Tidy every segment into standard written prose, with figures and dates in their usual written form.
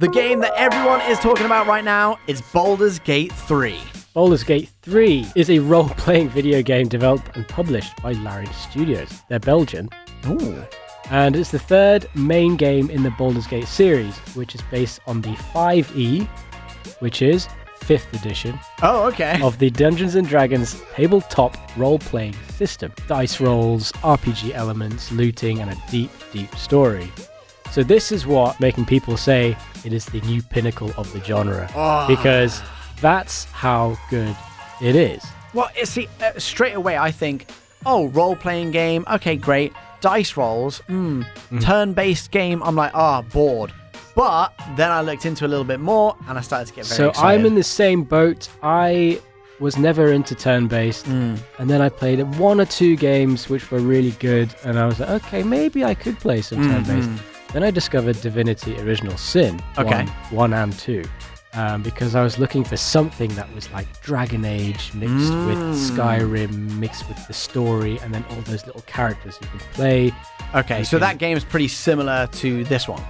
The game that everyone is talking about right now is Baldur's Gate 3. Baldur's Gate 3 is a role-playing video game developed and published by Larian Studios. They're Belgian. Ooh. And it's the third main game in the Baldur's Gate series, which is based on the 5e, which is 5th edition. Oh, okay. Of the Dungeons & Dragons tabletop role-playing system. Dice rolls, RPG elements, looting, and a deep, deep story. So this is what making people say it is the new pinnacle of the genre. Because that's how good it is. Well, see, straight away I think, role-playing game, okay, great. Dice rolls, turn-based game, I'm like, bored. But then I looked into a little bit more and I started to get very excited. I'm in the same boat. I was never into turn-based, and then I played one or two games which were really good, and I was like, okay, maybe I could play some turn-based. Then I discovered Divinity Original Sin 1 and 2, because I was looking for something that was like Dragon Age mixed with Skyrim, mixed with the story, and then all those little characters you can play. Okay, so that game is pretty similar to this one.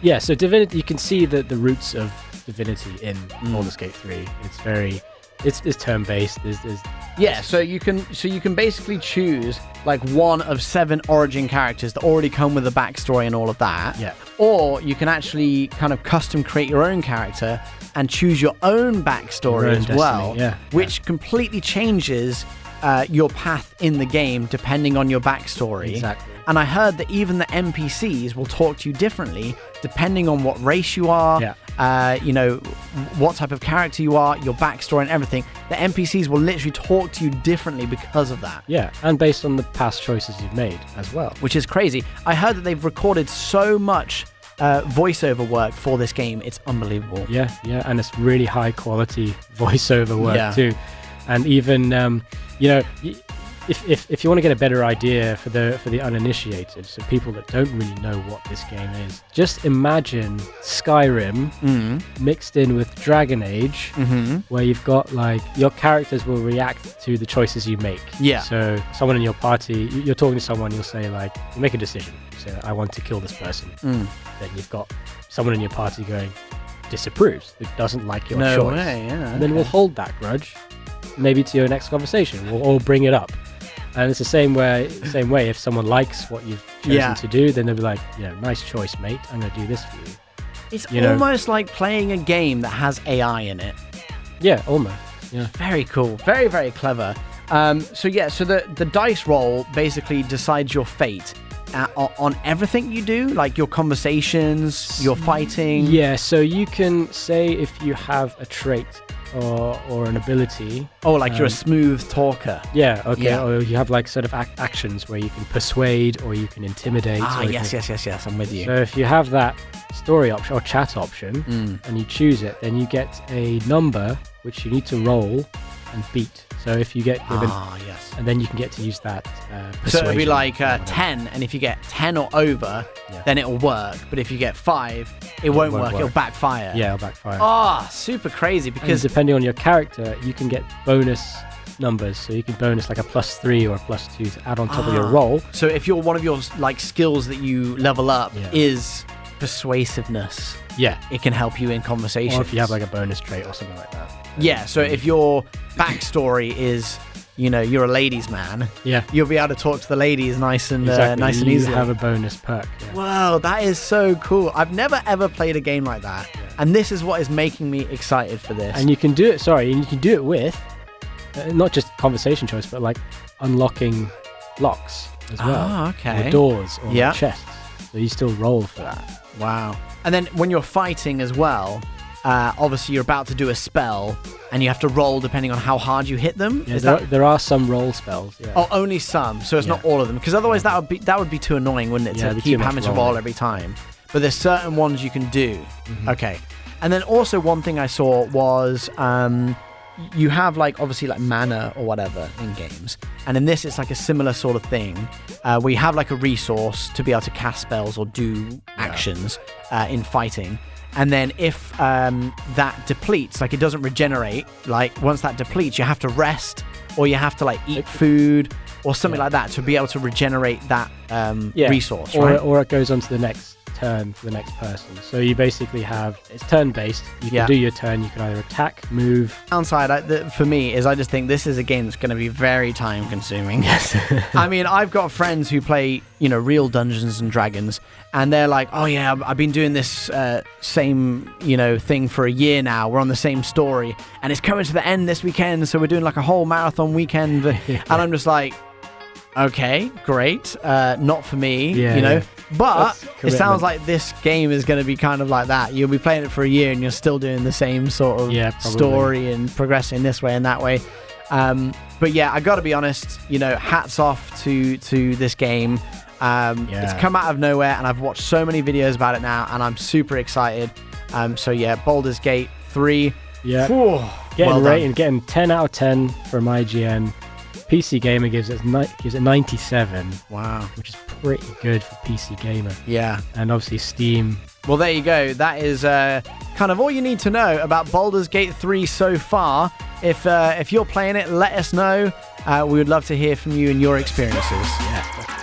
Yeah, so Divinity, you can see the roots of Divinity in Baldur's Gate 3. It's very, it's turn-based. So you can basically choose like one of 7 origin characters that already come with a backstory and all of that. Yeah. Or you can actually kind of custom create your own character and choose your own backstory as well, which completely changes your path in the game depending on your backstory. Exactly. And I heard that even the NPCs will talk to you differently depending on what race you are, what type of character you are, your backstory and everything. The NPCs will literally talk to you differently because of that. Yeah, and based on the past choices you've made as well. Which is crazy. I heard that they've recorded so much voiceover work for this game. It's unbelievable. Yeah, and it's really high quality voiceover work too. And even, if you want to get a better idea for the uninitiated, so people that don't really know what this game is, just imagine Skyrim mixed in with Dragon Age, where you've got like your characters will react to the choices you make. Yeah. So someone in your party, you're talking to someone, you'll say like, you make a decision. You say, I want to kill this person. Then you've got someone in your party going, disapproves, who doesn't like your choice. No way, yeah. And then we'll hold that grudge, maybe to your next conversation. We'll all bring it up. And it's the same way. If someone likes what you've chosen to do, then they'll be like, nice choice, mate. I'm going to do this for you. It's almost like playing a game that has AI in it. Yeah, almost. Yeah. Very cool. Very, very clever. So the dice roll basically decides your fate on everything you do, like your conversations, your fighting. Yeah, so you can say if you have a trait or an ability. Oh, like you're a smooth talker. Yeah, okay. Yeah. Or you have like sort of actions where you can persuade or you can intimidate. Yes, I'm with you. So if you have that story option or chat option and you choose it, then you get a number which you need to roll and beat. So if you get given, and then you can get to use that persuasion. So it'll be like 10, and if you get 10 or over, then it'll work. But if you get 5, it won't work. It'll backfire. Yeah, it'll backfire. Super crazy, because and depending on your character, you can get bonus numbers. So you can bonus like a +3 or a +2 to add on top of your roll. So if you're one of your like skills that you level up is persuasiveness, it can help you in conversations. Or if you have like a bonus trait or something like that. Yeah, so if your backstory is, you're a ladies' man, you'll be able to talk to the ladies nice and easily. You have a bonus perk. Yeah. Wow, that is so cool. I've never ever played a game like that, and this is what is making me excited for this. And you can do it with not just conversation choice, but like unlocking locks as well. Okay. Or doors or chests. So you still roll for that. Wow. And then when you're fighting as well, obviously you're about to do a spell and you have to roll depending on how hard you hit them. Yeah, there are some roll spells. Yeah. Oh, only some. So it's not all of them, because otherwise that would be too annoying, wouldn't it? To keep having to roll every time. But there's certain ones you can do. Okay. And then also one thing I saw was you have like obviously like mana or whatever in games, and in this it's like a similar sort of thing where you have like a resource to be able to cast spells or do actions in fighting. And then if that depletes, like it doesn't regenerate, like once that depletes, you have to rest or you have to like eat food or something like that to be able to regenerate that resource, right? Or it goes on to the next turn for the next person. So you basically it's turn-based. You can do your turn. You can either attack, move. Downside for me is I just think this is a game that's going to be very time-consuming. Yes. I mean, I've got friends who play, real Dungeons and Dragons, and they're like, oh yeah, I've been doing this same, thing for a year now. We're on the same story, and it's coming to the end this weekend, so we're doing like a whole marathon weekend. And I'm just like, okay, great. Not for me, But it sounds like this game is going to be kind of like that. You'll be playing it for a year and you're still doing the same sort of story and progressing this way and that way. But yeah, I got to be honest, hats off to this game. It's come out of nowhere and I've watched so many videos about it now and I'm super excited. So yeah, Baldur's Gate 3. Yeah. Getting 10 out of 10 from IGN. PC Gamer gives it 97. Wow. Which is pretty good for PC Gamer. Yeah. And obviously Steam. Well, there you go. That is kind of all you need to know about Baldur's Gate 3 so far. If you're playing it, let us know. We would love to hear from you and your experiences. Yeah.